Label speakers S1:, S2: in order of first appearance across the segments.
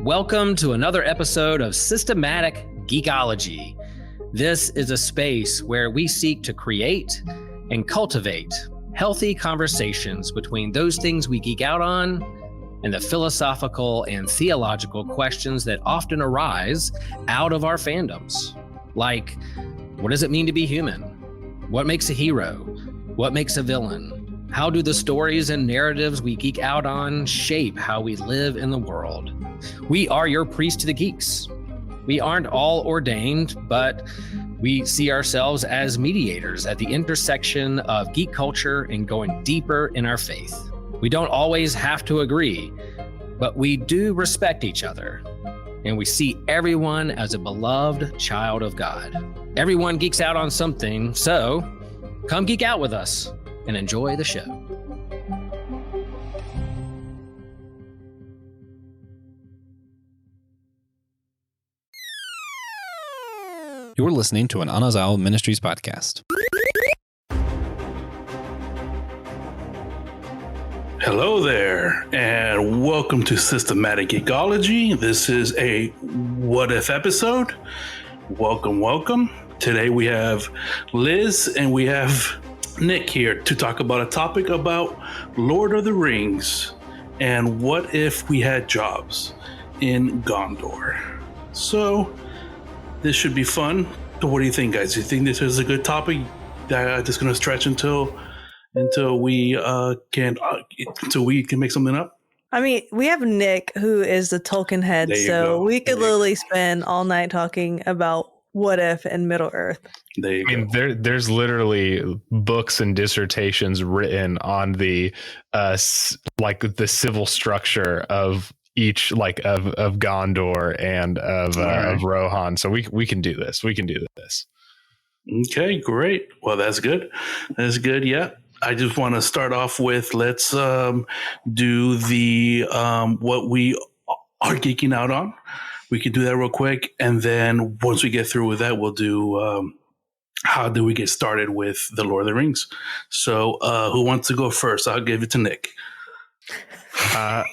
S1: Welcome to another episode of Systematic Geekology. This is a space where we seek to create and cultivate healthy conversations between those things we geek out on and the philosophical and theological questions that often arise out of our fandoms. Like, what does it mean to be human? What makes a hero? What makes a villain? How do the stories and narratives we geek out on shape how we live in the world? We are your priest to the geeks. We aren't all ordained, but we see ourselves as mediators at the intersection of geek culture and going deeper in our faith. We don't always have to agree, but we do respect each other, and we see everyone as a beloved child of God. Everyone geeks out on something, so come geek out with us and enjoy the show.
S2: You're listening to an Anazal Ministries podcast.
S3: Hello there, and welcome to Systematic Geekology. This is a What If episode. Welcome. Today we have Liz and we have Nick here to talk about a topic about Lord of the Rings and what if we had jobs in Gondor. So this should be fun. So what do you think, guys? Do you think this is a good topic that's going to stretch until we can make something up?
S4: I mean, we have Nick, who is the Tolkien head, so we could literally spend all night talking about what if in Middle Earth.
S5: There's literally books and dissertations written on the the civil structure of each of Gondor and of Rohan. So we can do this.
S3: Okay, great. Well, that's good. Yeah. I just want to start off with, let's do the what we are geeking out on. We can do that real quick. And then once we get through with that, we'll do how do we get started with the Lord of the Rings. So who wants to go first? I'll give it to Nick.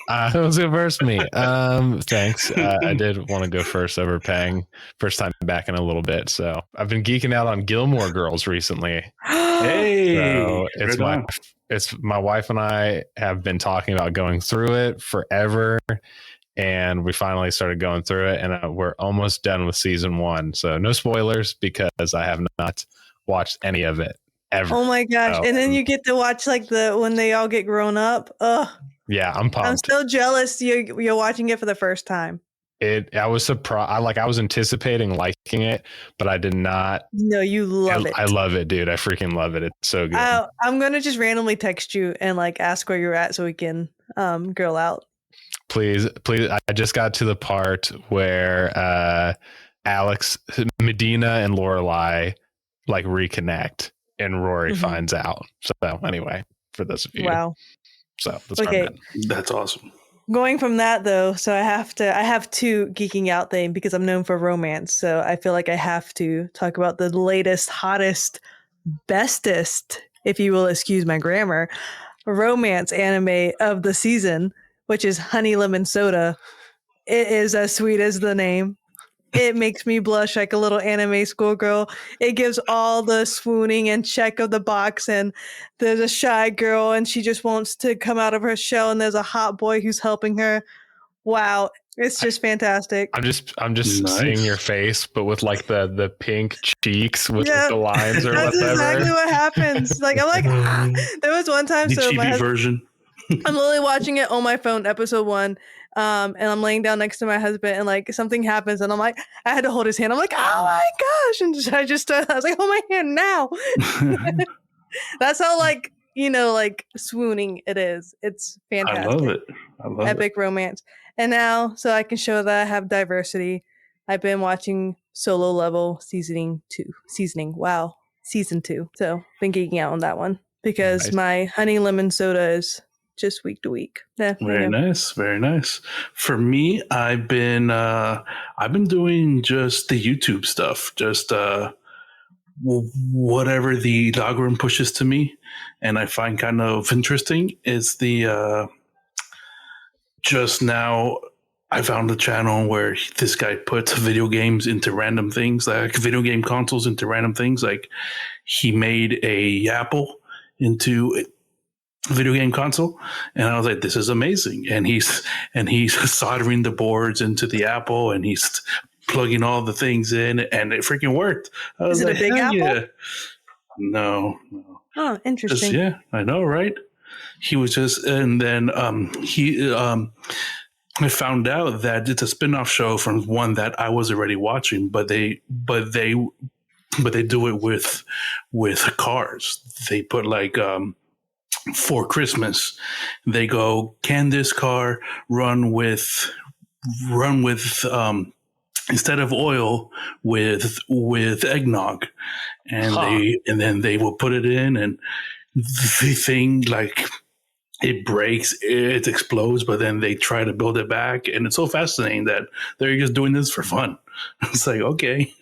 S5: Let's go first, me. Thanks. I did want to go first over Pang. First time back in a little bit. So I've been geeking out on Gilmore Girls recently.
S3: Hey,
S5: so it's my wife and I have been talking about going through it forever, and we finally started going through it, and we're almost done with season 1. So no spoilers because I have not watched any of it ever.
S4: Oh my gosh! And then you get to watch when they all get grown up. Ugh.
S5: Yeah, I'm pumped.
S4: I'm so jealous you're watching it for the first time.
S5: I was surprised. I was anticipating liking it, but I did not.
S4: No, you love it.
S5: I love it, dude. I freaking love it. It's so good.
S4: I'm gonna just randomly text you and ask where you're at so we can girl out.
S5: Please. I just got to the part where Alex, Medina, and Lorelai reconnect, and Rory finds out. So anyway, for those of you,
S4: wow.
S5: So that's
S4: okay.
S3: That's awesome.
S4: Going from that though, so I have two geeking out thing because I'm known for romance. So I feel like I have to talk about the latest, hottest, bestest, if you will excuse my grammar, romance anime of the season, which is Honey Lemon Soda. It is as sweet as the name. It makes me blush like a little anime schoolgirl. It gives all the swooning and check of the box, and there's a shy girl and she just wants to come out of her shell, and there's a hot boy who's helping her. Wow, it's just fantastic.
S5: I'm just
S3: nice.
S5: Seeing your face, but with the pink cheeks with the lines or
S4: that's
S5: whatever.
S4: That's exactly what happens. There was one time,
S3: the
S4: so
S3: chibi version.
S4: I'm literally watching it on my phone, episode 1. And I'm laying down next to my husband, and something happens, and I had to hold his hand. I'm like, oh my gosh! And I was like, hold my hand now. That's how swooning it is. It's fantastic.
S3: I love it.
S4: Epic romance. And now, so I can show that I have diversity, I've been watching Solo Level season 2. So been geeking out on that one because my Honey Lemon Soda is just week to week. Yeah,
S3: very nice. For me, I've been doing just the YouTube stuff, just whatever the algorithm pushes to me, and I find kind of interesting is the just now I found a channel where this guy puts video games into random things, like video game consoles into random things. Like he made a Apple into a video game console, and I was like, this is amazing. And he's soldering the boards into the Apple, and he's plugging all the things in, and it freaking worked. I was
S4: Is it
S3: like,
S4: a big Apple?
S3: Yeah. No.
S4: Oh, interesting.
S3: Yeah, I know, right? He was just, and then I found out that it's a spin-off show from one that I was already watching, but they do it with cars. They put like for Christmas, they go, can this car run with instead of oil with eggnog, and then they will put it in, and the thing, like, it breaks, it explodes, but then they try to build it back. And it's so fascinating that they're just doing this for fun. It's like, okay.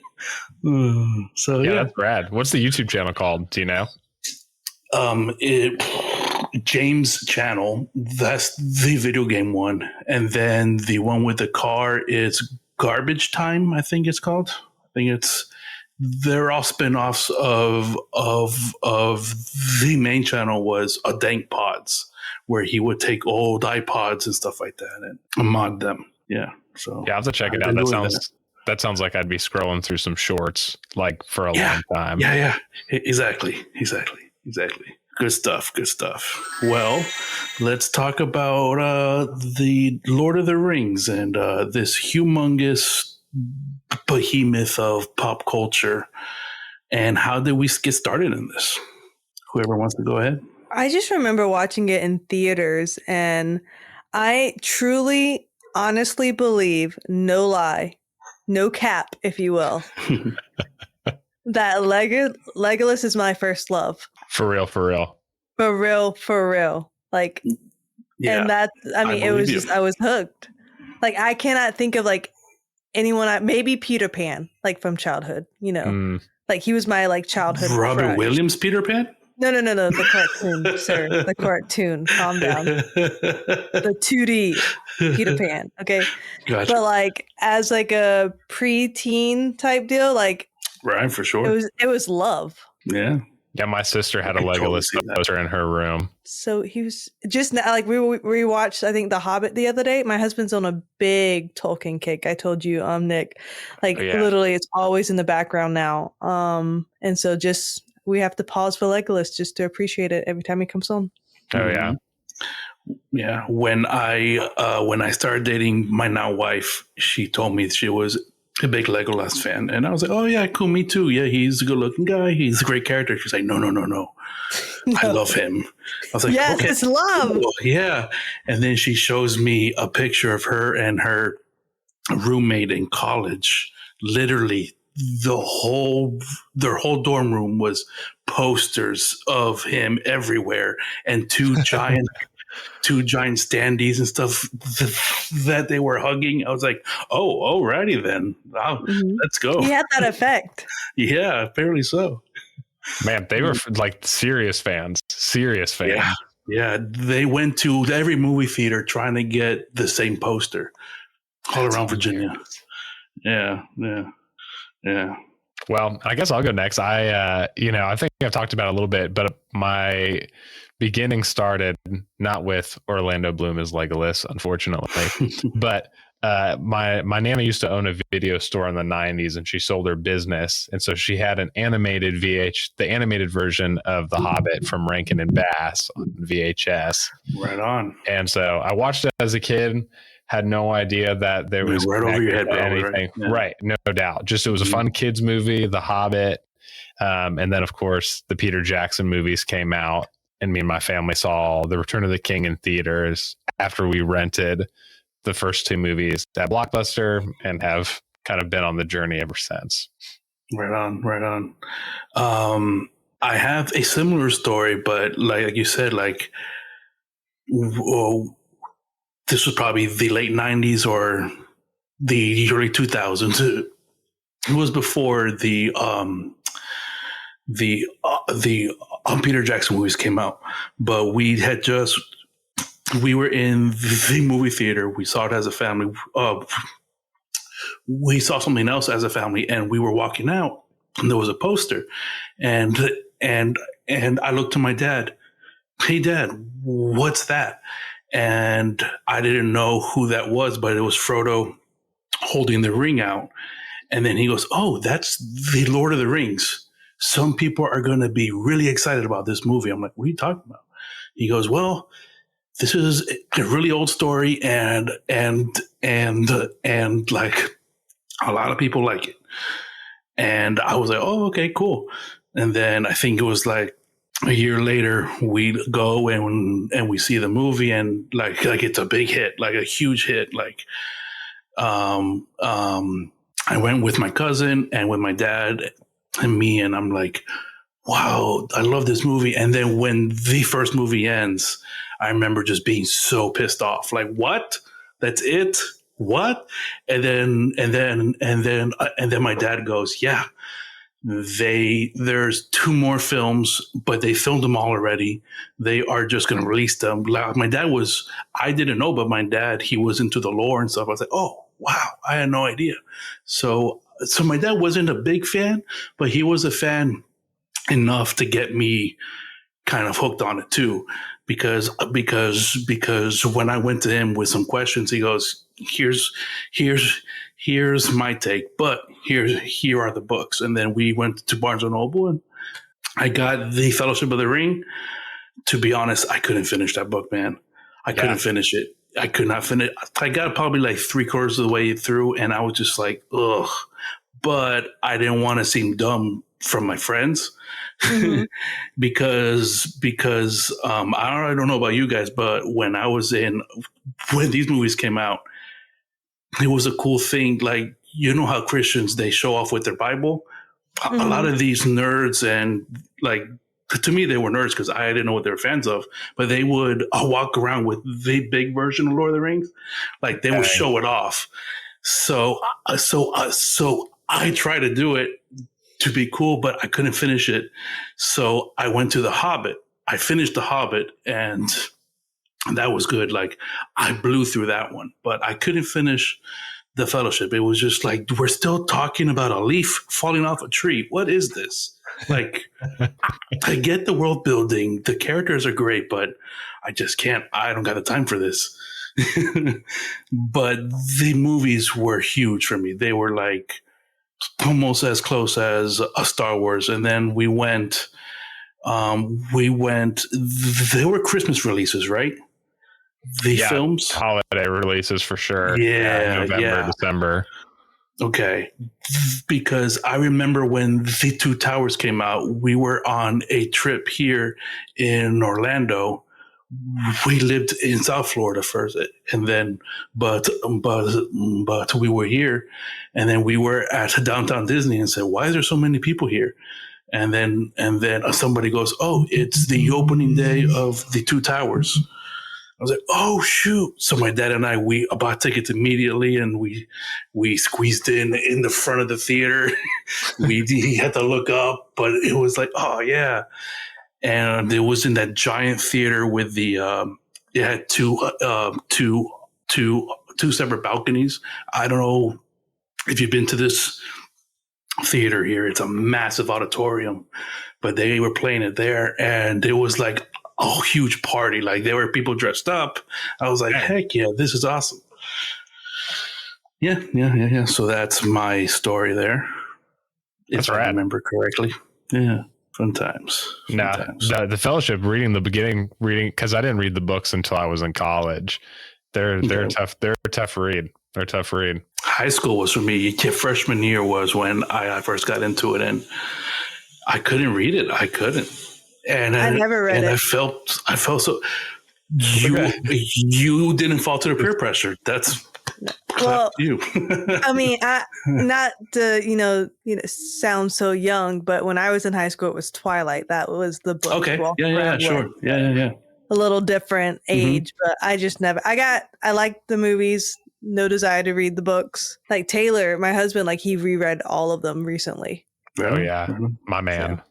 S3: So yeah.
S5: That's rad. What's the YouTube channel called? Do you know?
S3: James channel, that's the video game one. And then the one with the car is Garbage Time, I think it's called. They're all spin-offs of the main channel was a Dank Pods, where he would take old iPods and stuff like that and mod them. Yeah. So
S5: yeah, I have to check it out. That sounds like I'd be scrolling through some shorts like for a long time.
S3: Yeah. Exactly. Good stuff. Well, let's talk about the Lord of the Rings and this humongous behemoth of pop culture. And how did we get started in this? Whoever wants to go ahead.
S4: I just remember watching it in theaters, and I truly, honestly believe, no lie, no cap, if you will, that Legolas is my first love.
S5: For real.
S4: For real. Like,
S3: yeah,
S4: and that's, I mean, it was just, I was hooked. Like, I cannot think of like anyone, maybe Peter Pan, like from childhood, you know, like he was my like childhood.
S3: Robert
S4: crush.
S3: Williams, Peter Pan?
S4: No, the cartoon, sir. The cartoon. Calm down. The 2D Peter Pan. Okay.
S3: Gotcha.
S4: But like as like a preteen type deal, like
S3: right, for sure.
S4: It was love.
S3: Yeah.
S5: Yeah, my sister had a Legolas poster in her room.
S4: So he was just now, like we rewatched, I think, The Hobbit the other day. My husband's on a big Tolkien kick. I told you, Nick. Like literally, it's always in the background now. And so just we have to pause for Legolas just to appreciate it every time he comes on.
S5: Oh yeah.
S3: Yeah. When I started dating my now wife, she told me she was a big Legolas fan, and I was like, "Oh yeah, cool, me too. Yeah, he's a good-looking guy. He's a great character." She's like, "No. I love him." I was like,
S4: "Yes,
S3: okay,
S4: it's love."
S3: Cool. Yeah, and then she shows me a picture of her and her roommate in college. Literally, their whole dorm room was posters of him everywhere, and two giant standees and stuff that they were hugging. I was like, oh, alrighty then. Let's go.
S4: He had that effect.
S3: Yeah, apparently so.
S5: Man, they were like serious fans.
S3: Yeah. They went to every movie theater trying to get the same poster all around Virginia. Yeah.
S5: Well, I guess I'll go next. I think I've talked about it a little bit, but my beginning started not with Orlando Bloom as Legolas, unfortunately, but my Nana used to own a video store in the 90s, and she sold her business, and so she had an animated the animated version of The Hobbit from Rankin and Bass on VHS.
S3: Right on.
S5: And so I watched it as a kid. Had no idea that there was
S3: right over your head,
S5: anything. Right, no doubt. Just it was a fun kids movie, The Hobbit, and then of course the Peter Jackson movies came out, and me and my family saw The Return of the King in theaters after we rented the first two movies at Blockbuster, and have kind of been on the journey ever since.
S3: Right on. I have a similar story, but like you said, like. This was probably the late 90s or the early 2000s. It was before the Peter Jackson movies came out, but we had just we were in the movie theater. We saw it as a family. We saw something else as a family, and we were walking out, and there was a poster, and I looked to my dad. Hey, Dad, what's that? And I didn't know who that was, but it was Frodo holding the ring out. And then he goes, "Oh, that's the Lord of the Rings. Some people are going to be really excited about this movie." I'm like, "What are you talking about?" He goes, "Well, this is a really old story, and like a lot of people like it." And I was like, "Oh, okay, cool." And then I think it was like a year later, we go and we see the movie, and like it's a big hit, like a huge hit. Like, I went with my cousin and with my dad and me, and I'm like, "Wow, I love this movie." And then when the first movie ends, I remember just being so pissed off. Like, what? That's it? What? And then my dad goes, "Yeah, there's 2 more films, but they filmed them all already. They are just going to release them." My dad was, I didn't know, but my dad, he was into the lore and stuff. I was like, "Oh, wow, I had no idea." So my dad wasn't a big fan, but he was a fan enough to get me kind of hooked on it too, because when I went to him with some questions, he goes, here's my take, but here are the books. And then we went to Barnes and Noble, and I got the Fellowship of the Ring. To be honest, I couldn't finish that book, man. I couldn't finish it. I could not finish. I got probably like 3/4 of the way through, and I was just like, ugh. But I didn't want to seem dumb from my friends. Mm-hmm. because I don't know about you guys, but when these movies came out, it was a cool thing. Like, you know how Christians, they show off with their Bible. Mm-hmm. A lot of these nerds, and like, to me, they were nerds because I didn't know what they were fans of, but they would walk around with the big version of Lord of the Rings. Like, they would show it off. So I tried to do it to be cool, but I couldn't finish it. So I went to The Hobbit. I finished The Hobbit, and that was good. Like, I blew through that one, but I couldn't finish The Fellowship. It was just like, we're still talking about a leaf falling off a tree. What is this? Like, I get the world building. The characters are great, but I just can't. I don't got the time for this. But the movies were huge for me. They were like almost as close as a Star Wars. And then we went, they were Christmas releases, right? The films?
S5: Holiday releases for sure.
S3: Yeah.
S5: November, December.
S3: Okay. Because I remember when The Two Towers came out, we were on a trip here in Orlando. We lived in South Florida first, and then, but we were here, and then we were at downtown Disney, and said, "Why is there so many people here?" And then somebody goes, "Oh, it's the opening day of The Two Towers." I was like, "Oh shoot!" So my dad and I, we bought tickets immediately, and we squeezed in the front of the theater. He had to look up, but it was like, oh yeah. And it was in that giant theater with the it had two separate balconies. I don't know if you've been to this theater here. It's a massive auditorium, but they were playing it there, and it was like a huge party. Like, there were people dressed up. I was like, heck yeah, this is awesome. Yeah. So that's my story there.
S5: That's
S3: if
S5: right.
S3: I remember correctly. Yeah. Fun times.
S5: The Fellowship, reading the beginning, because I didn't read the books until I was in college. They're tough. They're a tough read. They're a tough read.
S3: High school was for me. Freshman year was when I first got into it, and I couldn't read it. I couldn't. And
S4: I never read it.
S3: I felt so. You didn't fall to the peer pressure. That's you.
S4: I mean, not to sound so young, but when I was in high school, it was Twilight. That was the book.
S3: Okay. Yeah. Sure. Yeah.
S4: A little different age, but I just never. I liked the movies. No desire to read the books. Like Taylor, my husband, like he reread all of them recently.
S5: Oh yeah, my man.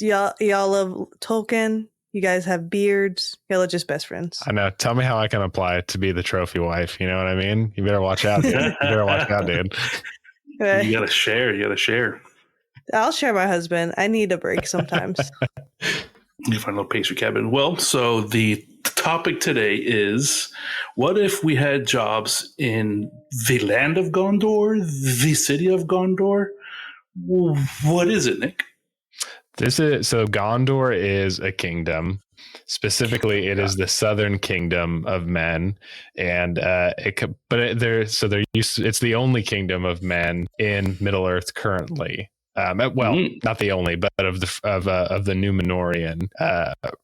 S4: Y'all love Tolkien. You guys have beards. Y'all are just best friends.
S5: I know. Tell me how I can apply to be the trophy wife. You know what I mean? You better watch out, dude. You better watch out, dude.
S3: You gotta share. You gotta share.
S4: I'll share my husband. I need a break sometimes.
S3: You find a little pastry cabin. Well, so the topic today is, what if we had jobs in the land of Gondor, the city of Gondor? What is it, Nick?
S5: Gondor is a kingdom. Specifically, it is the southern kingdom of men, and it's the only kingdom of men in Middle Earth currently. Not the only, but of the Numenorian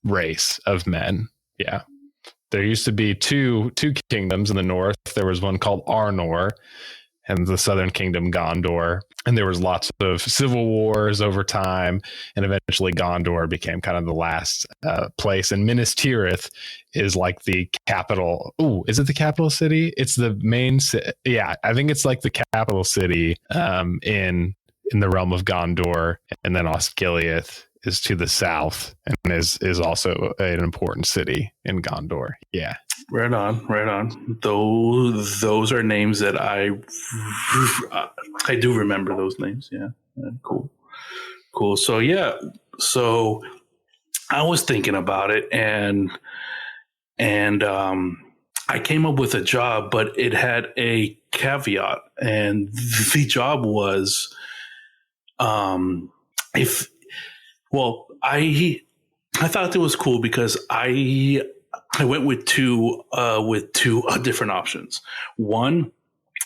S5: race of men. Yeah, there used to be two kingdoms in the north. There was one called Arnor, and the southern kingdom Gondor, and there was lots of civil wars over time, and eventually Gondor became kind of the last place. And Minas Tirith is like the capital. Ooh, is it the capital city? It's the main city. Yeah, I think it's like the capital city in the realm of Gondor, and then Osgiliath is to the south and is also an important city in Gondor. Yeah.
S3: Right on. Those are names that I do remember those names. Yeah. Cool. So I was thinking about it, and I came up with a job, but it had a caveat, and the job was, I thought it was cool because I went with two different options. One,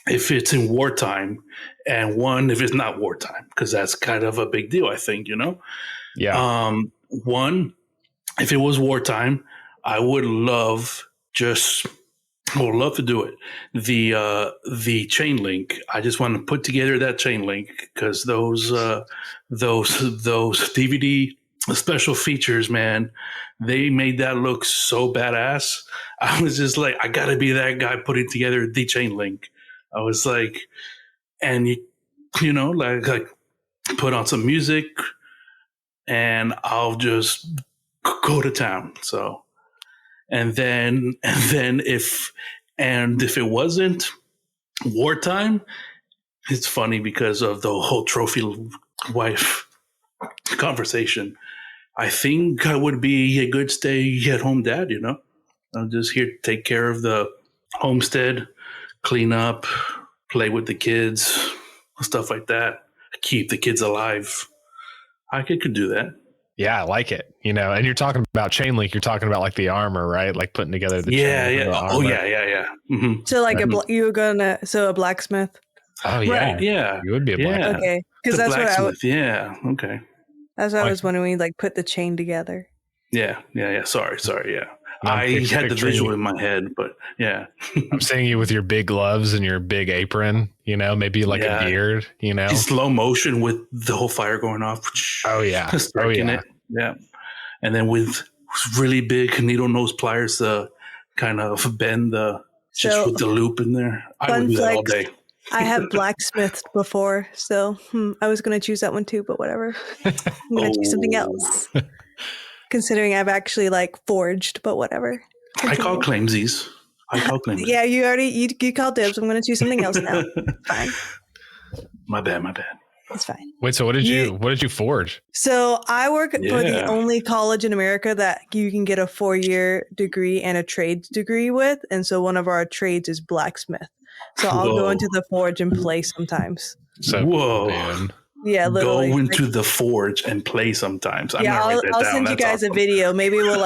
S3: if it's in wartime, and one if it's not wartime, because that's kind of a big deal, I think,
S5: Yeah.
S3: One, if it was wartime, I would love to do it. The chain link. I just want to put together that chain link, because those DVD special features, man, they made that look so badass. I was just like, I gotta be that guy putting together the chain link. I was like, and like put on some music, and I'll just go to town. So, and then if it wasn't wartime, it's funny because of the whole trophy wife conversation. I think I would be a good stay-at-home dad, I'm just here to take care of the homestead, clean up, play with the kids, stuff like that. Keep the kids alive. I could do that.
S5: Yeah, I like it. And you're talking about chain link. You're talking about like the armor, right? Like putting together the chain link.
S3: Oh, yeah. Mm-hmm.
S4: So like a blacksmith.
S5: Oh yeah,
S3: right, yeah.
S5: You would be a blacksmith.
S4: Okay, because that's what I was.
S3: Yeah. Okay.
S4: That's what I was wondering when you like put the chain together.
S3: Yeah. Sorry. Yeah. I had the visual in my head, but yeah.
S5: I'm seeing you with your big gloves and your big apron, maybe like a beard,
S3: In slow motion with the whole fire going off.
S5: Oh yeah.
S3: It. Yeah. And then with really big needle nose pliers to kind of bend just with the loop in there. I would do that all day.
S4: I have blacksmithed before, so I was going to choose that one too, but whatever. I'm going to choose something else. Considering I've actually like forged, but whatever.
S3: I call claimsies.
S4: Yeah, you called dibs. I'm going to choose something else now. Fine.
S3: My bad.
S4: It's fine.
S5: Wait, so what did you forge?
S4: So I work for the only college in America that you can get a 4-year degree and a trades degree with. And so one of our trades is blacksmith. So I'll go into the forge and play sometimes.
S5: So
S3: whoa.
S5: Man.
S4: Yeah, literally.
S3: Go into the forge and play sometimes.
S4: I'll send you guys a video. Maybe we'll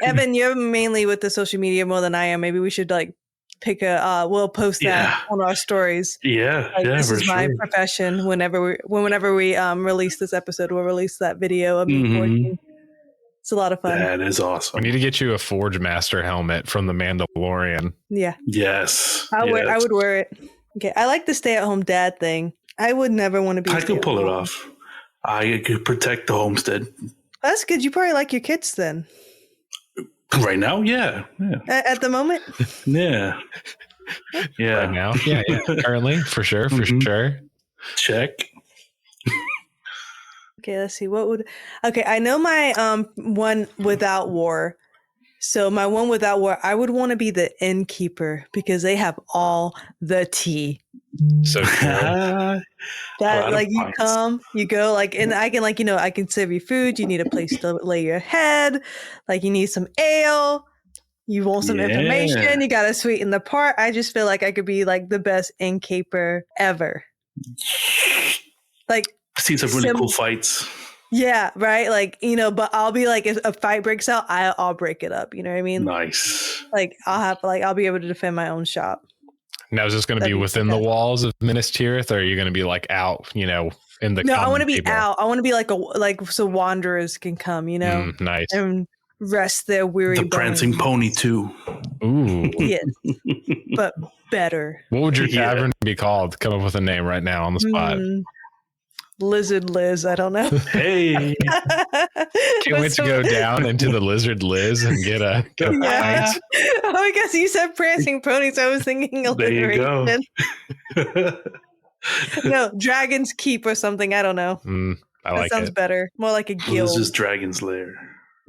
S4: Evan, you're mainly with the social media more than I am. Maybe we should like pick we'll post that on our stories.
S3: Yeah.
S4: This is my profession. Whenever we release this episode, we'll release that video of me forging. It's a lot of fun.
S3: That is awesome.
S5: We need to get you a Forge Master helmet from the Mandalorian.
S4: Yeah.
S3: Yes.
S4: I would wear it. Okay. I like the stay-at-home dad thing. I would never want to be.
S3: I could pull it off. I could protect the homestead.
S4: That's good. You probably like your kids then.
S3: Right now, yeah.
S4: At the moment,
S3: yeah.
S5: Right now, yeah. Currently, for sure.
S3: Check.
S4: Okay, let's see. Okay, I know my one without war. So my one without war, I would want to be the innkeeper because they have all the tea.
S5: So true.
S4: That like you come, you go like, and I can like, I can serve you food. You need a place to lay your head. Like you need some ale. You want some information. You got to sweeten the part. I just feel like I could be like the best innkeeper ever. Like
S3: see some really cool fights.
S4: Yeah, right. Like, but I'll be like, if a fight breaks out, I'll break it up. You know what I mean?
S3: Nice.
S4: Like I'll be able to defend my own shop.
S5: Now, is this going to be within the walls of Minas Tirith, or are you going to be like out, in the?
S4: No, I want to be out. I want to be like so wanderers can come,
S5: nice,
S4: and rest their weary.
S3: The prancing pony too.
S5: Ooh,
S4: yes, but better.
S5: What would your tavern be called? Come up with a name right now on the spot.
S4: Lizard Liz, I don't know.
S3: Hey,
S5: can't wait to go down into the Lizard Liz and get a pint.
S4: Oh, I guess you said prancing ponies. I was thinking alliteration.
S3: There you go.
S4: No, Dragon's Keep or something. I don't know.
S5: I like
S4: that sounds better. More like a guild.
S3: This is Dragon's Lair.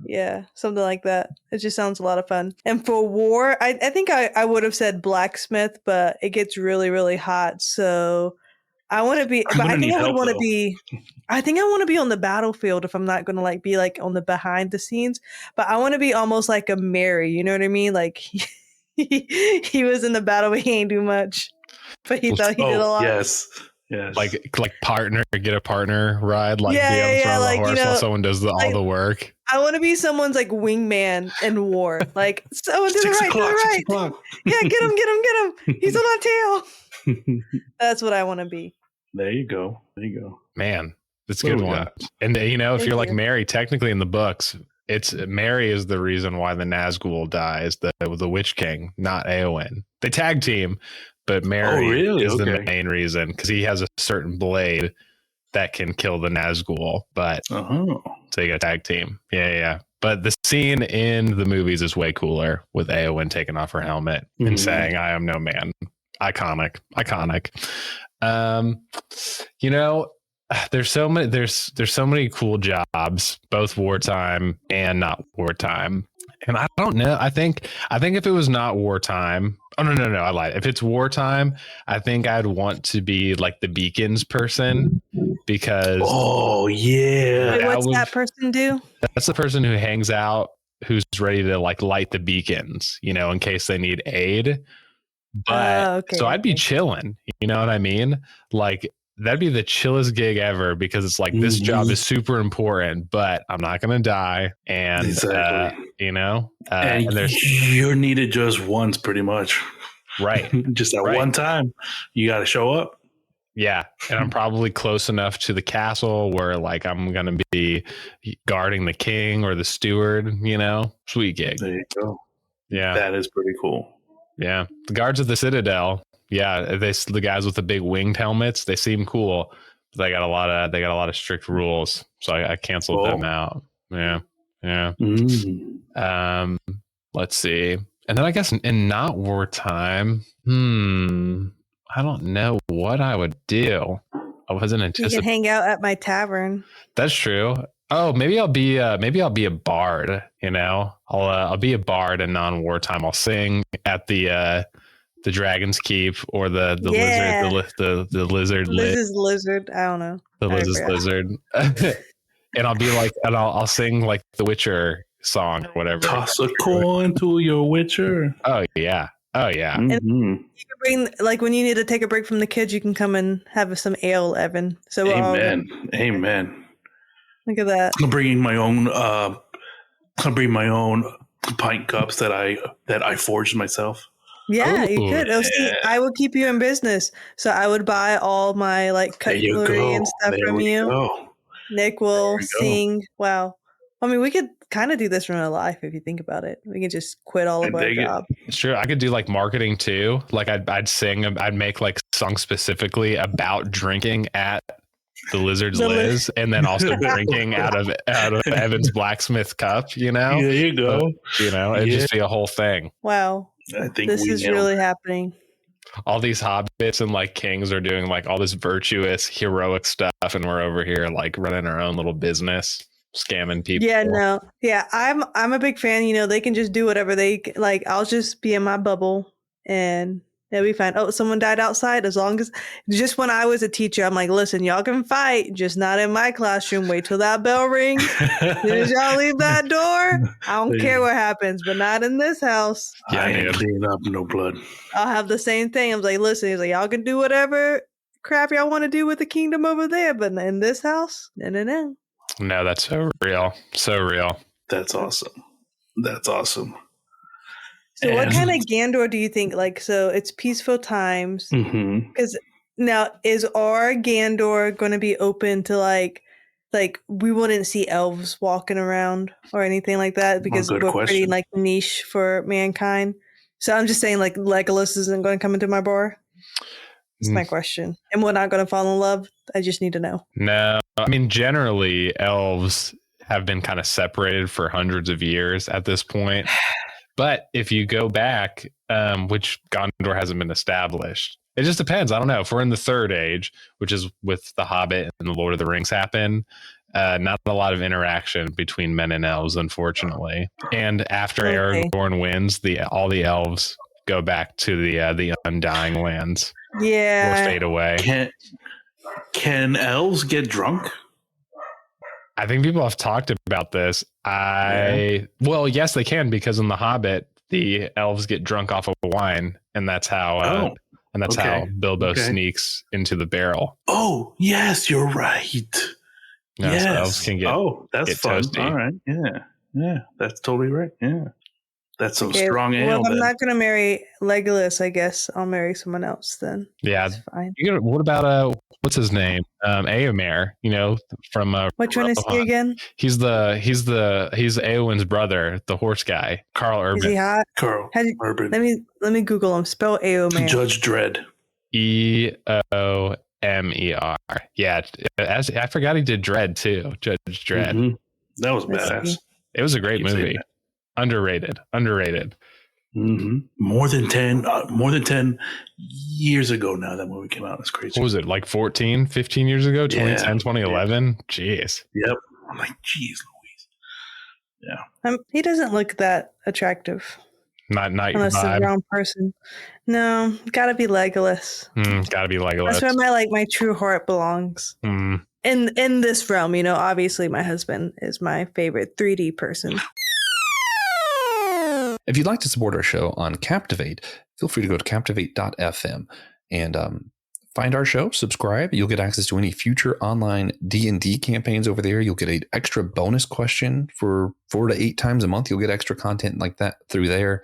S4: Yeah, something like that. It just sounds a lot of fun. And for war, I think I would have said blacksmith, but it gets really, really hot. So I want to be, but I think I would want to be, I think I want to be on the battlefield if I'm not going to like be like on the behind the scenes, but I want to be almost like a Mary, you know what I mean? Like he was in the battle, but he ain't do much, but he thought he did a lot.
S3: Yes.
S5: Like partner, get a partner ride, like be on front of the horse while someone does all the work.
S4: I want to be someone's like wingman in war. Like someone to the right, to the right. Yeah, get him. He's on our tail. That's what I want to be.
S3: There you go.
S5: Man, that's a good one. And if you're like Mary, technically in the books, it's Mary is the reason why the Nazgul dies, the Witch King, not Éowyn. They tag team, but Mary is the main reason because he has a certain blade that can kill the Nazgul. But so you got a tag team. Yeah. But the scene in the movies is way cooler with Éowyn taking off her helmet and saying, "I am no man." Iconic. There's so many cool jobs, both wartime and not wartime. And I don't know. I think if it was not wartime, no, I lied. If it's wartime, I think I'd want to be like the beacons person because. Oh yeah.
S4: Wait, what's that person do?
S5: That's the person who hangs out, who's ready to like light the beacons, in case they need aid. But so I'd be chilling. You know what I mean? Like. That'd be the chillest gig ever because it's like this job is super important, but I'm not going to die. And,
S3: and you're needed just once pretty much.
S5: Right.
S3: Just at one time, you got to show up.
S5: Yeah. And I'm probably close enough to the castle where like I'm going to be guarding the king or the steward, sweet gig.
S3: There you go.
S5: Yeah.
S3: That is pretty cool.
S5: Yeah. The guards of the Citadel. Yeah, the guys with the big winged helmets, they seem cool, but they got a lot of strict rules, so I canceled them out. Yeah. Let's see, and then I guess in not wartime, I don't know what I would do. I wasn't anticipating.
S4: You can hang out at my tavern.
S5: That's true. Oh, maybe I'll be a bard. I'll be a bard in non-wartime. I'll sing at the Dragon's Keep or the lizard, the lizard.
S4: Liz's lizard. I don't know.
S5: The Liz's lizard. And I'll be like, and I'll sing like the Witcher song or whatever.
S3: Toss a coin to your Witcher.
S5: Oh yeah.
S4: And you can bring, like when you need to take a break from the kids, you can come and have some ale, Evan. So
S3: Amen.
S4: Look at that.
S3: I'm bringing my own pint cups that I forged myself.
S4: Yeah, you could. See, I will keep you in business. So I would buy all my like cutlery and stuff from you.
S3: Go.
S4: Nick will sing. Wow. I mean, we could kind of do this in real life if you think about it. We could just quit all of our job.
S5: Sure. I could do like marketing too. Like I'd sing, I'd make like songs specifically about drinking at the Lizard's Liz, and then also drinking out of Evan's blacksmith cup,
S3: There you go.
S5: So, it'd just be a whole thing.
S4: Wow.
S3: I think
S4: this is really happening.
S5: all these hobbits and like kings are doing like all this virtuous, heroic stuff, and we're over here like running our own little business, scamming people.
S4: Yeah, no. Yeah, I'm a big fan. You know, they can just do whatever they like. I'll just be in my bubble and it'll be fine. Oh, someone died outside. As long as just when I was a teacher, I'm like, listen, y'all can fight, just not in my classroom. Wait till that bell rings. As soon as y'all leave that door, I don't care what happens, but not in this house.
S5: Yeah,
S3: I ain't cleaning up no blood.
S4: I'll have the same thing. I was like, listen, he's like, y'all can do whatever crap y'all want to do with the kingdom over there, but in this house, no.
S5: No, that's so real. So real.
S3: That's awesome. That's awesome.
S4: So what kind of Gondor do you think? Like, so it's peaceful times.
S3: Mm-hmm.
S4: Because now, is our Gondor going to be open to like we wouldn't see elves walking around or anything like that because we're pretty like niche for mankind. So I'm just saying like Legolas isn't going to come into my bar. That's my question. And we're not going to fall in love. I just need to know.
S5: No, I mean, generally elves have been kind of separated for hundreds of years at this point. But if you go back, which Gondor hasn't been established, it just depends. I don't know. If we're in the Third Age, which is with The Hobbit and The Lord of the Rings happen, not a lot of interaction between men and elves, unfortunately. And after Aragorn wins, all the elves go back to the Undying Lands.
S4: Yeah.
S5: Or fade away.
S3: Can elves get drunk?
S5: I think people have talked about this. Well, yes, they can, because in The Hobbit, the elves get drunk off of wine, and that's how how Bilbo sneaks into the barrel.
S3: Oh, yes, you're right.
S5: No, yes, so elves can get.
S3: Oh, that's
S5: get
S3: fun.
S5: Toasty.
S3: All right, yeah, that's totally right. Yeah, that's some strong ale.
S4: Well, if I'm not going to marry Legolas, I guess I'll marry someone else then.
S5: Yeah,
S4: that's fine.
S5: What about what's his name? Éomer, from
S4: which one is he again?
S5: He's Éowyn's brother, the horse guy, Carl Urban.
S4: Is he hot?
S3: Carl Urban.
S4: Let me Google him. Spell Éomer.
S3: Judge Dredd.
S5: Eomer. Yeah, I forgot he did Dredd too. Judge Dredd.
S3: Mm-hmm. That was badass.
S5: It was a great movie. Underrated.
S3: Mm-hmm. More than 10 years ago now that movie came out. It's crazy.
S5: What was it, like 14, 15 years ago? 2010, 2011? Jeez.
S3: Yep. I'm like, geez, Louise. Yeah.
S4: He doesn't look that attractive.
S5: Not
S4: unless it's the wrong person. No, gotta be Legolas.
S5: Gotta be Legolas.
S4: That's where my true heart belongs. In this realm, obviously my husband is my favorite 3D person.
S2: If you'd like to support our show on Captivate, feel free to go to captivate.fm and find our show, subscribe. You'll get access to any future online D&D campaigns over there. You'll get an extra bonus question for 4 to 8 times a month. You'll get extra content like that through there.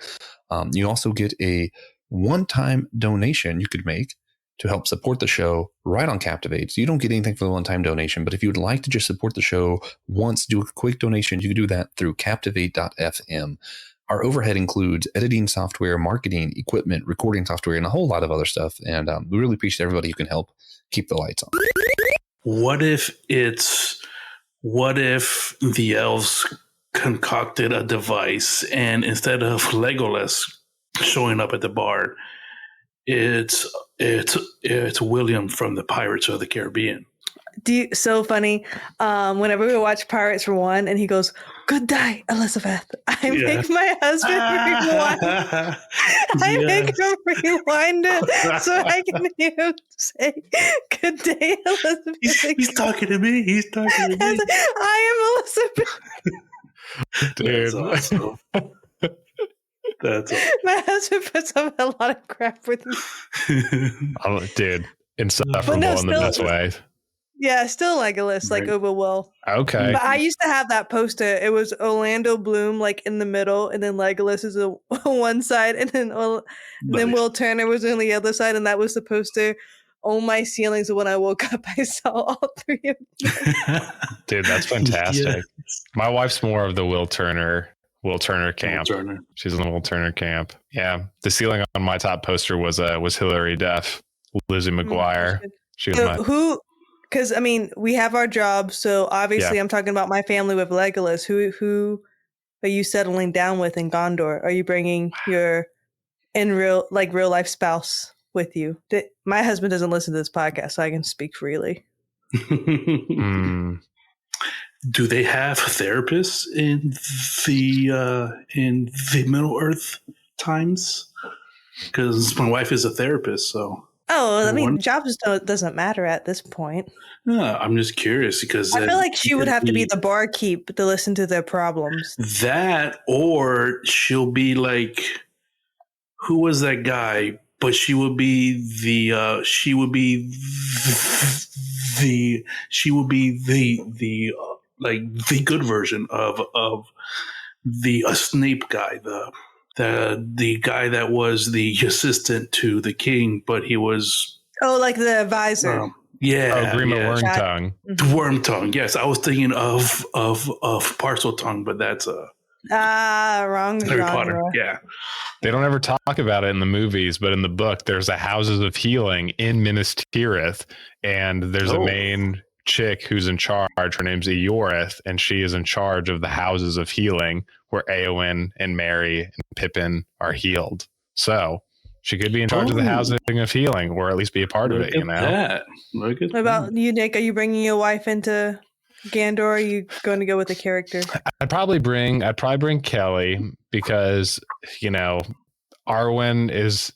S2: You also get a one-time donation you could make to help support the show right on Captivate. So you don't get anything for the one-time donation, but if you would like to just support the show once, do a quick donation, you can do that through captivate.fm. Our overhead includes editing software, marketing, equipment, recording software, and a whole lot of other stuff. And we really appreciate everybody who can help keep the lights on.
S3: What if the elves concocted a device and instead of Legolas showing up at the bar, it's William from the Pirates of the Caribbean?
S4: So funny. Whenever we watch Pirates for One and he goes, "Good day, Elizabeth," I make my husband rewind. Make him rewind it so I can hear him say, "Good day, Elizabeth."
S3: He's talking to me.
S4: I am Elizabeth.
S3: Dude. That's awesome. That's awesome.
S4: My husband puts up a lot of crap with me.
S5: Dude, insufferable in the best way.
S4: Yeah, still Legolas, like over Will.
S5: Okay.
S4: But I used to have that poster. It was Orlando Bloom, like in the middle, and then Legolas is on one side, and then Will Turner was on the other side, and that was the poster on my ceilings. When I woke up, I saw all 3 of them.
S5: Dude, that's fantastic. Yeah. My wife's more of the Will Turner camp. She's in the Will Turner camp. Yeah. The ceiling on my top poster was Hilary Duff, Lizzie McGuire. She was
S4: Because, we have our jobs, so obviously I'm talking about my family with Legolas. Who are you settling down with in Gondor? Are you bringing your real life spouse? with you. My husband doesn't listen to this podcast, so I can speak freely.
S3: Do they have therapists in the Middle Earth times? Because my wife is a therapist, so.
S4: Oh, I mean, jobs doesn't matter at this point.
S3: Yeah, I'm just curious because
S4: I feel like she would have to be the barkeep to listen to their problems.
S3: That, or she'll be like, who was that guy? But she would be the good version of the Snape guy, the guy that was the assistant to the king, but he was
S4: like the advisor.
S5: Grima Wormtongue.
S3: Wormtongue. Yes, I was thinking of Parcel Tongue, but that's
S4: wrong
S3: Harry
S4: genre.
S3: Potter. Yeah.
S5: They don't ever talk about it in the movies, but in the book, there's a Houses of Healing in Minas Tirith, and there's a main chick who's in charge. Her name's Eorith, and she is in charge of the Houses of Healing, where Éowyn and Merry and Pippin are healed. So she could be in charge of the Housing of Healing, or at least be a part of it.
S3: Look at
S4: what about you, Nick? Are you bringing your wife into Gondor? Or are you going to go with a character?
S5: I'd probably bring Kelly because, Arwen is,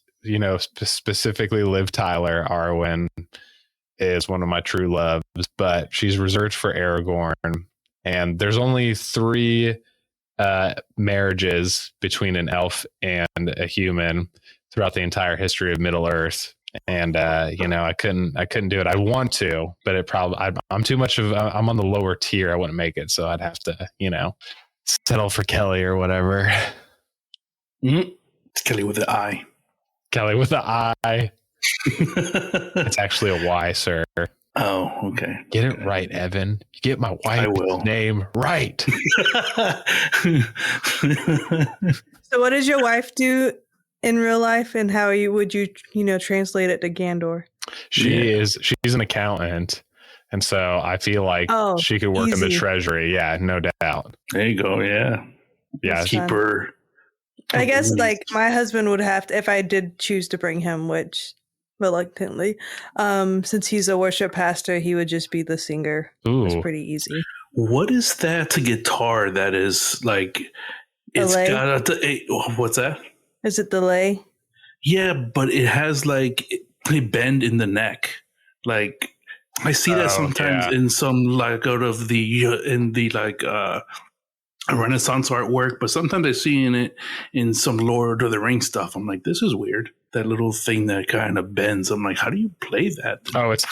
S5: specifically Liv Tyler. Arwen is one of my true loves, but she's reserved for Aragorn. And there's only 3 marriages between an elf and a human throughout the entire history of Middle Earth. And I couldn't do it. I want to, but I'm too much of I'm on the lower tier. I wouldn't make it, so I'd have to settle for Kelly or whatever.
S3: Mm-hmm. It's Kelly with the I.
S5: Kelly with the I. It's actually a Y, sir.
S3: Oh, okay.
S5: Get it right, Evan. You get my wife's name right.
S4: So what does your wife do in real life, and how would you translate it to Gondor?
S5: She's an accountant, and so I feel like she could work in the treasury. Yeah, no doubt.
S3: There you go. Yeah. Keep her.
S4: I guess like my husband would have to, if I did choose to bring him, which reluctantly, since he's a worship pastor, he would just be the singer.
S5: Ooh.
S4: It's pretty easy.
S3: What is that guitar that is like? It's
S4: delay?
S3: got what's that?
S4: Is it delay?
S3: Yeah, but it has like a bend in the neck. Like I see that sometimes in some like out of the Renaissance artwork, but sometimes I see it in some Lord of the Rings stuff. I'm like, this is weird. That little thing that kind of bends. I'm like, how do you play that?
S5: Oh, it's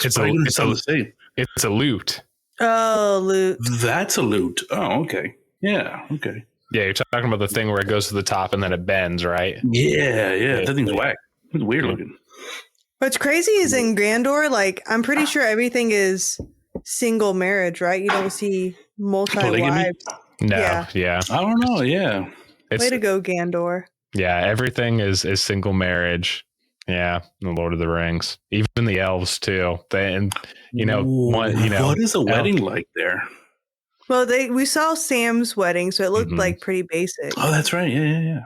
S5: a lute.
S4: Oh, lute.
S3: That's a lute. Oh, okay. Yeah. Okay.
S5: Yeah, you're talking about the thing where it goes to the top and then it bends, right?
S3: Yeah. That thing's whack. It's weird looking.
S4: What's crazy is in Gondor, like I'm pretty sure everything is single marriage, right? You don't see multi-wives.
S5: No, yeah.
S3: I don't know. Yeah.
S4: Way to go, Gondor. Yeah,
S5: everything is single marriage. Yeah, the Lord of the Rings, even the elves too.
S3: What is a wedding like there?
S4: Well, we saw Sam's wedding, so it looked like pretty basic.
S3: Oh, that's right. Yeah.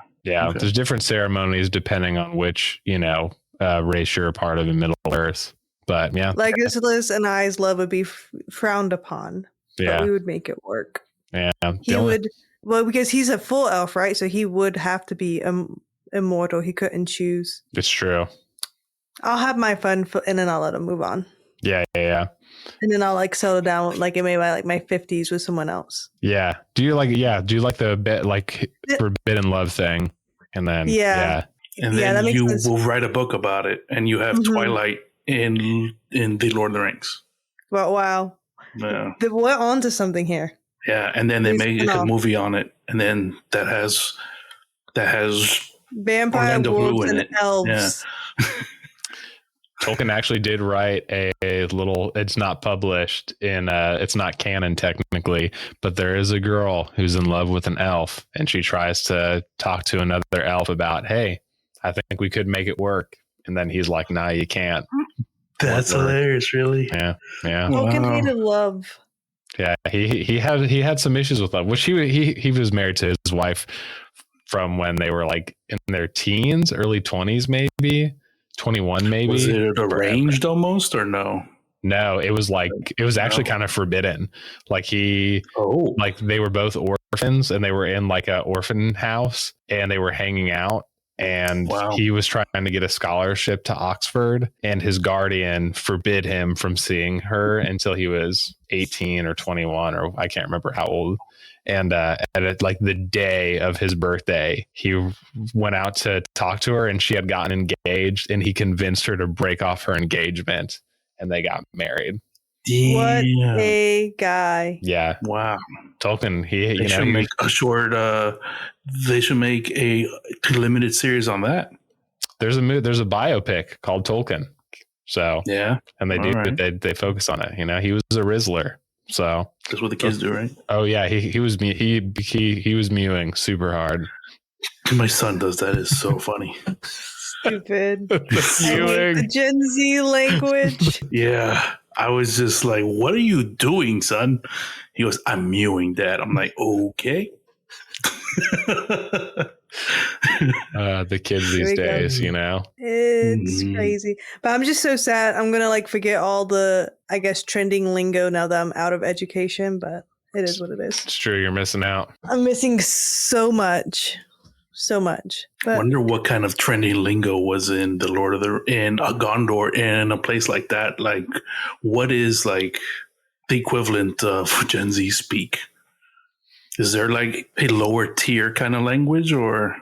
S5: Okay. There's different ceremonies depending on which race you're a part of in Middle Earth. But yeah,
S4: like Liz and I's love would be frowned upon.
S5: Yeah,
S4: but we would make it work.
S5: Yeah,
S4: because he's a full elf, right? So he would have to be immortal. He couldn't choose.
S5: It's true.
S4: I'll have my fun, and then I'll let him move on.
S5: Yeah.
S4: And then I'll settle down, maybe by my 50s with someone else.
S5: Yeah. Do you like the forbidden love thing? And then
S3: and then you will write a book about it, and you have Twilight in the Lord of the Rings.
S4: Well, wow.
S3: Yeah.
S4: We're on to something here.
S3: Yeah, and then they make a movie on it, and then that has
S4: vampire, wolves, and elves.
S3: Yeah.
S5: Tolkien actually did write a little. It's not published it's not canon technically, but there is a girl who's in love with an elf, and she tries to talk to another elf about, hey, I think we could make it work, and then he's like, nah, you can't.
S3: That's hilarious, really.
S5: Yeah.
S4: Tolkien hated love.
S5: Yeah, he had some issues with love, which he was married to his wife from when they were in their teens, early 20s, maybe 21 maybe.
S3: Was it arranged almost or no?
S5: No, it was actually kind of forbidden. Like they were both orphans and they were in like a orphan house and they were hanging out. And he was trying to get a scholarship to Oxford, and his guardian forbid him from seeing her until he was 18 or 21, or I can't remember how old. And at the day of his birthday, he went out to talk to her, and she had gotten engaged, and he convinced her to break off her engagement, and they got married.
S3: Damn.
S4: What a guy!
S5: Yeah.
S3: Wow.
S5: Tolkien.
S3: They should make a short. They should make a limited series on that.
S5: There's a biopic called Tolkien. So yeah, and they focus on it. You know, he was a Rizzler. So
S3: that's what the kids do, right?
S5: Oh yeah, he was mewing super hard.
S3: My son does that. It's so funny.
S4: Stupid. The Gen Z language.
S3: Yeah. I was just like, what are you doing, son? He goes, I'm mewing, Dad. I'm like, okay.
S5: The kids these days, you know.
S4: It's crazy. But I'm just so sad. I'm going to forget all the, I guess, trending lingo now that I'm out of education, but it is what it is.
S5: It's true. You're missing out.
S4: I'm missing so much. So much.
S3: I wonder what kind of trendy lingo was in in Gondor in a place like that. Like, what is the equivalent of Gen Z speak? Is there a lower tier kind of language or?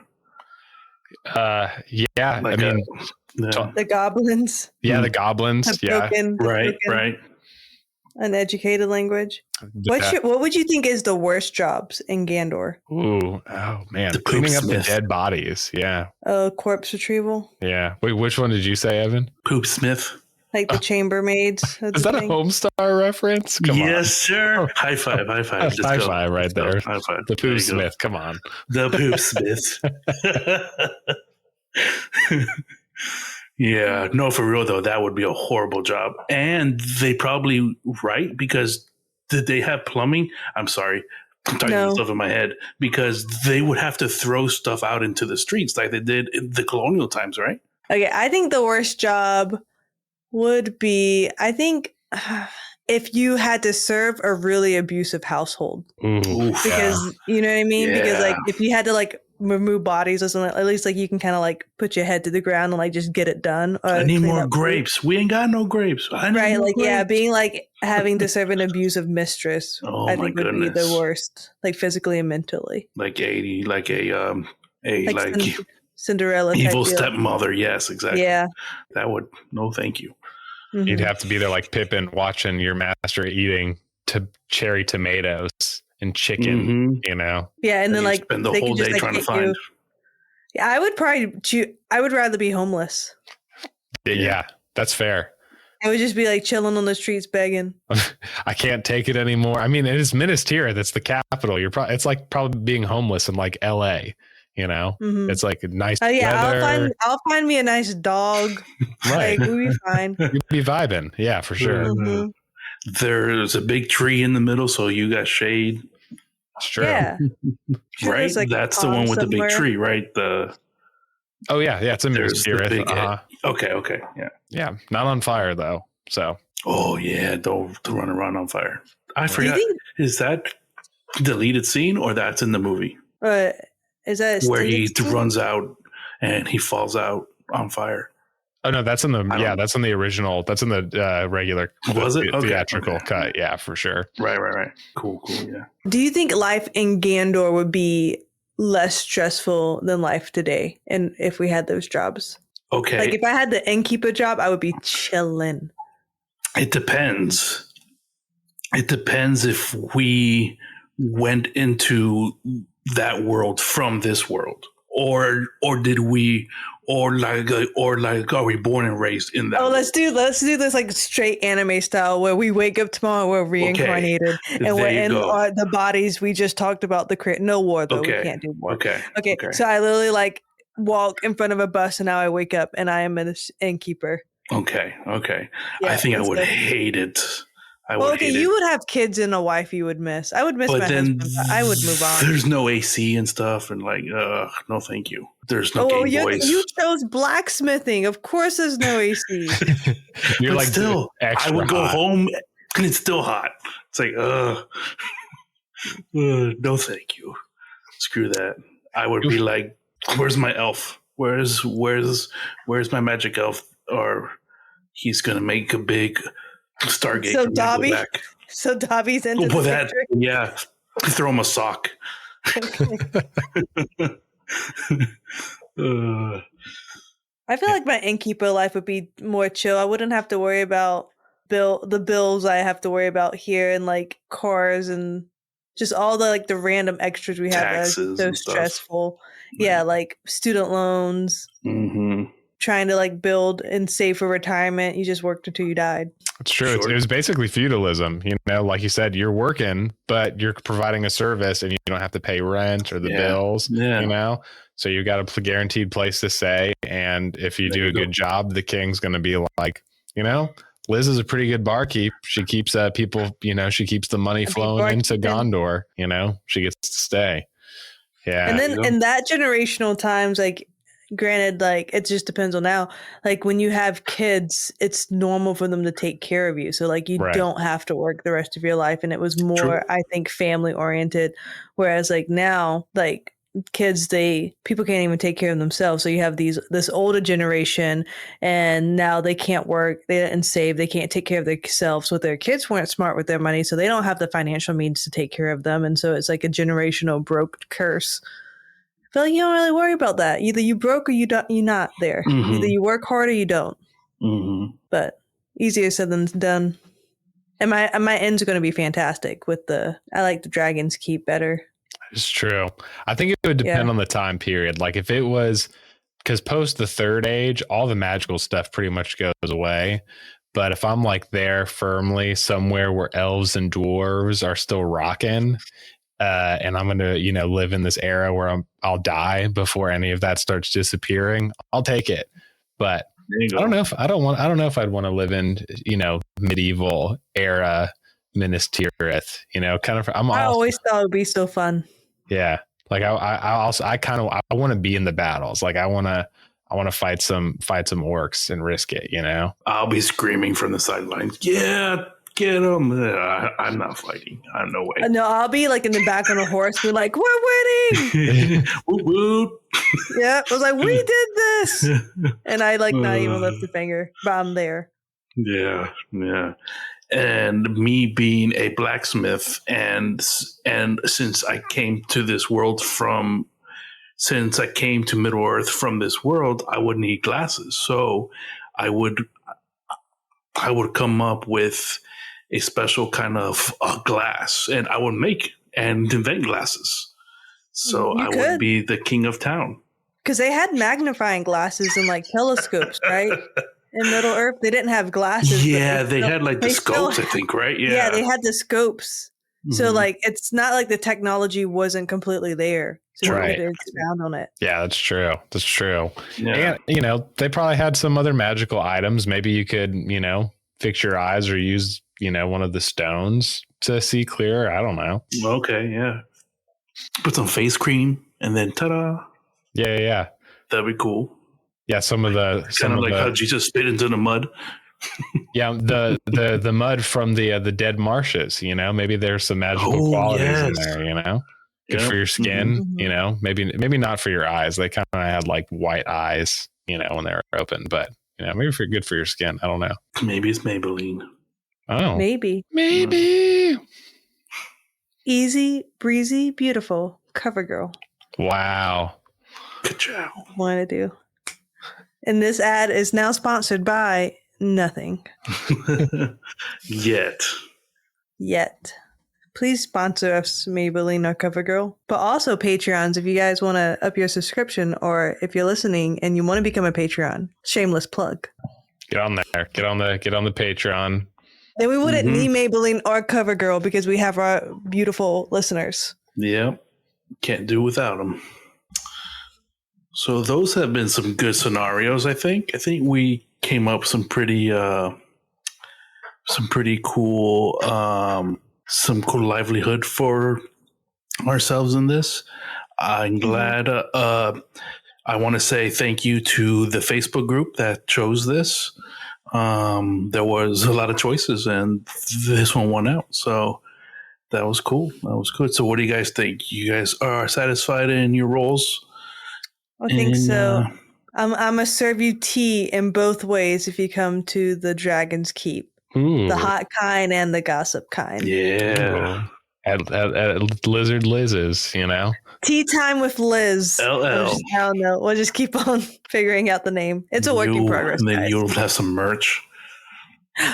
S5: Yeah,
S4: the goblins.
S5: Yeah, the goblins.
S3: Right.
S4: Uneducated language. What would you think is the worst jobs in Gondor?
S5: Ooh, oh man, cleaning up the dead bodies. Yeah.
S4: Corpse retrieval.
S5: Yeah. Wait, which one did you say, Evan?
S3: Poop Smith.
S4: Like the chambermaids.
S5: Is that a Homestar reference? Come on.
S3: Yes, sir. High five. High five.
S5: High five right there.
S3: High five.
S5: The Poop Smith. Come on.
S3: The Poop Smith. Yeah, no, for real though, that would be a horrible job. And they probably, right? Because did they have plumbing? I'm sorry. I'm talking stuff in my head. Because they would have to throw stuff out into the streets like they did in the colonial times, right?
S4: Okay, I think the worst job would be, if you had to serve a really abusive household. Because, you know what I mean? Yeah. Because if you had to remove bodies or something, at least you can kind of put your head to the ground and just get it done. Or
S3: I need more grapes. We ain't got no grapes.
S4: Right, being having to serve an abusive mistress. I think would be the worst, physically and mentally. Cinderella
S3: evil stepmother. Yes, exactly.
S4: Yeah,
S3: that would no, thank you.
S5: Mm-hmm. You'd have to be there like Pippin, watching your master eating cherry tomatoes and chicken, you know.
S4: Yeah, and then
S3: spend the whole day trying to find.
S4: Yeah, I would probably I would rather be homeless.
S5: Yeah, that's fair.
S4: I would just be chilling on the streets begging.
S5: I can't take it anymore. I mean, it is Minas Tirith. That's the capital. It's probably being homeless in LA. You know, it's a nice.
S4: Oh yeah, I'll find me a nice dog.
S5: Right,
S4: we'll be fine.
S5: You'll be vibing. Yeah, for sure.
S4: Mm-hmm.
S3: There's a big tree in the middle, so you got shade.
S5: It's true.
S4: Yeah.
S3: Right? That's the one with the big tree, right?
S5: Oh yeah, it's a Minas Tirith.
S3: Okay, yeah.
S5: Yeah, not on fire though. So.
S3: Oh yeah, don't run around on fire. I forgot. Is that deleted scene or that's in the movie?
S4: Is that
S3: where he runs out and he falls out on fire?
S5: Oh no, that's in the that's in the original. That's in the regular.
S3: Was it
S5: theatrical cut? Yeah, for sure.
S3: Right. Cool. Yeah.
S4: Do you think life in Gondor would be less stressful than life today, and if we had those jobs?
S3: Okay.
S4: If I had the innkeeper job, I would be chilling.
S3: It depends. It depends if we went into that world from this world, or did we, or are we born and raised in that?
S4: Oh, let's do this straight anime style where we wake up tomorrow, we're reincarnated, and we're in the bodies we just talked about. No war though. We can't do war.
S3: Okay.
S4: So I literally walk in front of a bus, and now I wake up and I am an innkeeper.
S3: Okay.
S4: Yeah,
S3: I think I would hate it.
S4: You would have kids and a wife you would miss. I would miss my husband, but I would move on.
S3: There's no AC and stuff, and no, thank you. There's no
S4: well,
S3: Game Boys.
S4: you chose blacksmithing. Of course, there's no AC.
S5: You're
S3: But
S5: like
S3: still,
S5: extra
S3: I would go
S5: hot.
S3: home and it's still hot. It's like, no, thank you. Screw that. I would be like, where's my elf? Where's my magic elf? Or he's gonna make a big Stargate.
S4: So
S3: for me to go
S4: Dobby?
S3: back.
S4: So Dobby's into
S3: Well,
S4: the
S3: that,
S4: picture.
S3: yeah. Throw him a sock.
S4: I feel like my innkeeper life would be more chill. I wouldn't have to worry about the bills I have to worry about here, and like cars and just all the random extras we have that are
S3: Taxes
S4: so
S3: and stuff.
S4: stressful. Yeah, like student loans,
S3: Mm-hmm.
S4: trying to like build and save for retirement. You just worked until you died.
S5: It's true.
S3: Sure.
S5: It was basically feudalism. You know, like you said, you're working, but you're providing a service and you don't have to pay rent or the bills,
S3: Yeah.
S5: you know? So you got a guaranteed place to stay. And if you
S3: There
S5: do
S3: you
S5: a
S3: go.
S5: good job, the king's going to be like, you know, Liz is a pretty good barkeep. She keeps people, you know, she keeps the money
S4: I'd be
S5: flowing into
S4: barkeeping.
S5: Gondor, you know, she gets to stay. Yeah.
S4: And
S3: there
S4: then
S3: you go.
S4: in that generational times, like granted, like it just depends on now. Like when you have kids, it's normal for them to take care of you. So like you
S5: Right.
S4: don't have to work the rest of your life. And it was more,
S3: True.
S4: I think, family oriented. Whereas like now, like kids, people can't even take care of themselves. So you have this older generation, and now they can't work, they didn't save, they can't take care of themselves. So their kids weren't smart with their money, so they don't have the financial means to take care of them. And so it's like a generational broke curse. I feel like you don't really worry about that. Either you broke or you're not there.
S3: Mhm.
S4: Either you work hard or you don't.
S3: Mm-hmm.
S4: But easier said than done. And my ends are going to be fantastic with I like the Dragon's Keep better.
S5: It's true. I think it would depend on the time period. Like if it was, because post the third age, all the magical stuff pretty much goes away. But if I'm like there firmly somewhere where elves and dwarves are still rocking, and I'm going to, you know, live in this era where I'll die before any of that starts disappearing, I'll take it. But I don't know if I'd want to live in, you know, medieval era Minas Tirith, you know, kind of.
S4: I always thought it would be so fun.
S5: Yeah. Like I want to be in the battles. Like I want to fight some orcs and risk it, you know?
S3: I'll be screaming from the sidelines. Yeah, get them. I'm not fighting. I'm no way.
S4: No, I'll be like in the back on a horse. We're like, we're winning.
S3: Whoop, whoop.
S4: Yeah. I was like, we did this. And I like not even lift a finger, but I'm there.
S3: Yeah. And me being a blacksmith, and since I came to Middle Earth from this world, I would need glasses. So I would come up with a special kind of glass, and I would make and invent glasses. So
S4: You
S3: I
S4: could.
S3: would be the king of town.
S4: Because they had magnifying glasses and like telescopes, right? In Middle Earth, they didn't have glasses.
S3: Yeah, they had like the scopes, I think, right?
S4: Yeah, they had the scopes. So
S3: Mhm.
S4: like it's not like the technology wasn't completely there. So
S5: Right.
S4: you could expound on it.
S5: Yeah, that's true. That's true.
S3: Yeah.
S5: And, you know, they probably had some other magical items. Maybe you could, you know, fix your eyes or use, you know, one of the stones to see clearer. I don't know.
S3: Okay, yeah. Put some face cream and then ta-da.
S5: Yeah.
S3: That'd be cool.
S5: Yeah, some of
S3: Kind of like how Jesus spit into the mud.
S5: yeah, the mud from the dead marshes, you know, maybe there's some magical qualities in there, you know. Good for your skin,
S4: Mhm.
S5: you know. Maybe not for your eyes. They kind of had like white eyes, you know, when they were open, but you know, maybe good for your skin. I don't know.
S3: Maybe it's Maybelline.
S5: Oh,
S4: Maybe. Easy, breezy, beautiful. Cover girl.
S5: Wow.
S3: Ka-chow.
S4: Wanted to do. And this ad is now sponsored by nothing
S3: Yet.
S4: Please sponsor us, Maybelline or CoverGirl. But also Patreons, if you guys want to up your subscription, or if you're listening and you want to become a Patreon. Shameless plug.
S5: Get on there. Get on the Patreon.
S4: Then we wouldn't
S3: Mhm.
S4: need Maybelline or CoverGirl because we have our beautiful listeners.
S3: Yep. Can't do without them. So those have been some good scenarios, I think. I think we came up with some pretty cool livelihood for ourselves in this. I'm glad I want to say thank you to the Facebook group that chose this. There was a lot of choices, and this one won out. So that was cool. That was good. So what do you guys think? You guys are satisfied in your roles?
S4: I think so. I'm gonna serve you tea in both ways if you come to the Dragon's Keep.
S5: Ooh.
S4: The hot kind and the gossip kind.
S3: Yeah.
S5: At Lizard Liz's, you know?
S4: Tea time with Liz.
S3: LL.
S4: I don't know. We'll just keep on figuring out the name. It's a work in progress.
S3: And then
S4: guys.
S3: you'll have some merch.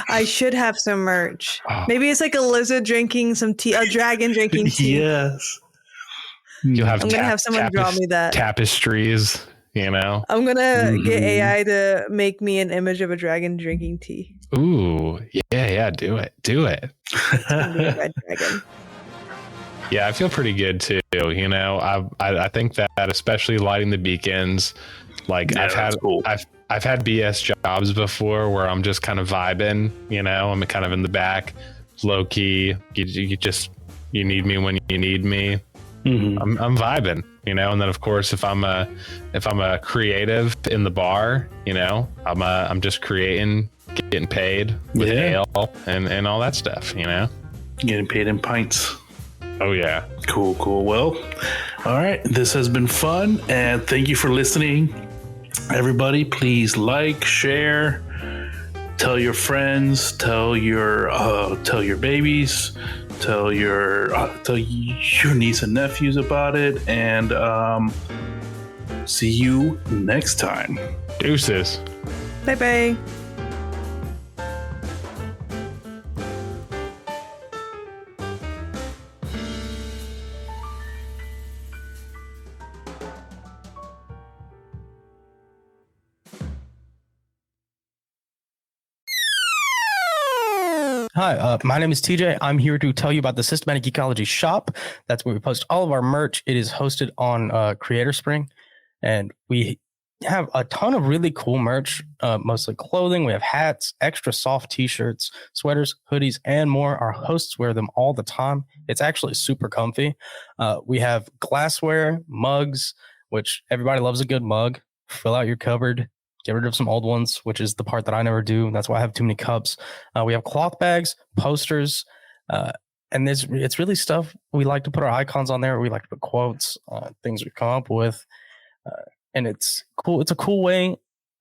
S4: I should have some merch.
S5: Oh.
S4: Maybe it's like a lizard drinking some tea, a dragon drinking tea.
S3: Yes.
S5: You'll have
S4: I'm going to have someone draw me that.
S5: Tapestries, you know?
S4: I'm going to get AI to make me an image of a dragon drinking tea.
S5: Ooh, yeah, do it.
S4: It's gonna be a red dragon.
S5: Yeah, I feel pretty good too. You know, I think that especially lighting the beacons, like
S3: Yeah,
S5: I've had BS jobs before where I'm just kind of vibing. You know, I'm kind of in the back, low key. You need me when you need me.
S3: Mm-hmm.
S5: I'm vibing. You know, and then of course if I'm a creative in the bar, you know, I'm just creating, getting paid with ale and all that stuff. You know,
S3: Getting paid in pints.
S5: oh yeah.
S3: Cool. Well, all right. This has been fun, and thank you for listening. Everybody, please like, share, tell your friends, tell your babies, tell your niece and nephews about it, and see you next time.
S5: Deuces.
S4: Bye.
S6: Hi, my name is TJ. I'm here to tell you about the Systematic Geekology shop. That's where we post all of our merch. It is hosted on Creator Spring, and we have a ton of really cool merch, mostly clothing. We have hats, extra soft t-shirts, sweaters, hoodies, and more. Our hosts wear them all the time. It's actually super comfy. We have glassware, mugs, which everybody loves a good mug. Fill out your cupboard. Get rid of some old ones, which is the part that I never do. That's why I have too many cups. We have cloth bags, posters, and it's really stuff. We like to put our icons on there. We like to put quotes, things we've come up with, and it's cool. It's a cool way,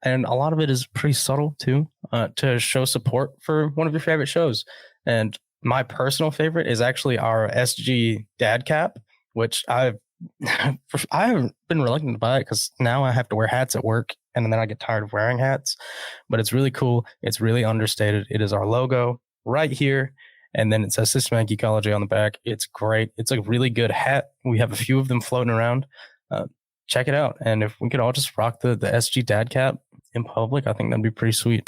S6: and a lot of it is pretty subtle too, to show support for one of your favorite shows. And my personal favorite is actually our SG dad cap, which I haven't been reluctant to buy it because now I have to wear hats at work, and then I get tired of wearing hats. But it's really cool. It's really understated. It is our logo right here, and then it says Systematic Geekology on the back. It's great. It's a really good hat. We have a few of them floating around. Check it out. And if we could all just rock the SG dad cap in public, I think that'd be pretty sweet.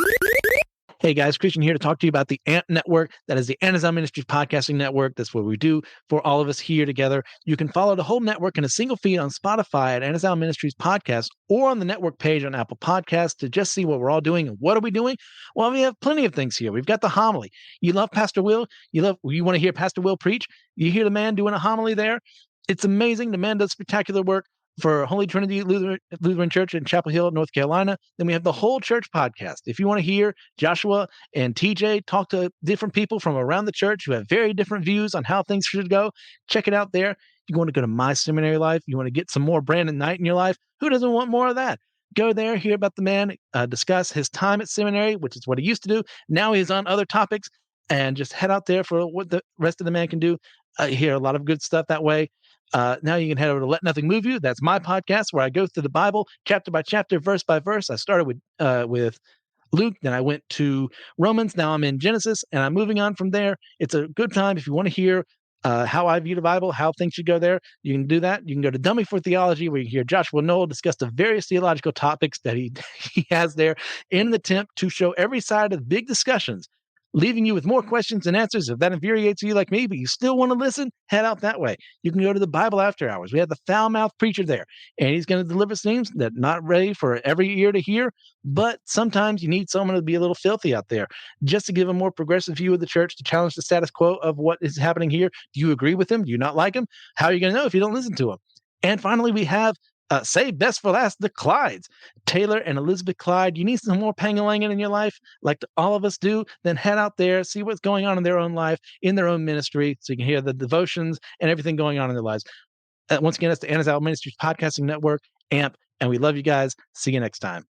S7: Hey guys, Christian here to talk to you about the ANT Network. That is the Amazon Ministries Podcasting Network. That's what we do for all of us here together. You can follow the whole network in a single feed on Spotify at Amazon Ministries Podcast, or on the network page on Apple Podcasts to just see what we're all doing. And what are we doing? Well, we have plenty of things here. We've got the homily. You love Pastor Will. You want to hear Pastor Will preach. You hear the man doing a homily there. It's amazing. The man does spectacular work for Holy Trinity Lutheran Church in Chapel Hill, North Carolina. Then we have the Whole Church podcast. If you want to hear Joshua and TJ talk to different people from around the church who have very different views on how things should go, check it out there. You want to go to My Seminary Life? You want to get some more Brandon Knight in your life? Who doesn't want more of that? Go there, hear about the man, discuss his time at seminary, which is what he used to do. Now he's on other topics, and just head out there for what the rest of the man can do. Hear a lot of good stuff that way. Now you can head over to Let Nothing Move You. That's my podcast where I go through the Bible chapter by chapter, verse by verse. I started with Luke, then I went to Romans. Now I'm in Genesis, and I'm moving on from there. It's a good time if you want to hear how I view the Bible, how things should go there. You can do that. You can go to Dummy for Theology, where you hear Joshua Noel discuss the various theological topics that he has there in an attempt to show every side of the big discussions, leaving you with more questions and answers. If that infuriates you like me, but you still want to listen, head out that way. You can go to the Bible After Hours. We have the foul-mouthed preacher there, and he's going to deliver things that not ready for every ear to hear, but sometimes you need someone to be a little filthy out there just to give a more progressive view of the church, to challenge the status quo of what is happening here. Do you agree with him? Do you not like him? How are you going to know if you don't listen to him? And finally, we have Save best for last, the Clydes. Taylor and Elizabeth Clyde. You need some more Pangalangan in your life, like all of us do, then head out there, see what's going on in their own life, in their own ministry, so you can hear the devotions and everything going on in their lives. Once again, that's the Anazal Ministries Podcasting Network, AMP, and we love you guys. See you next time.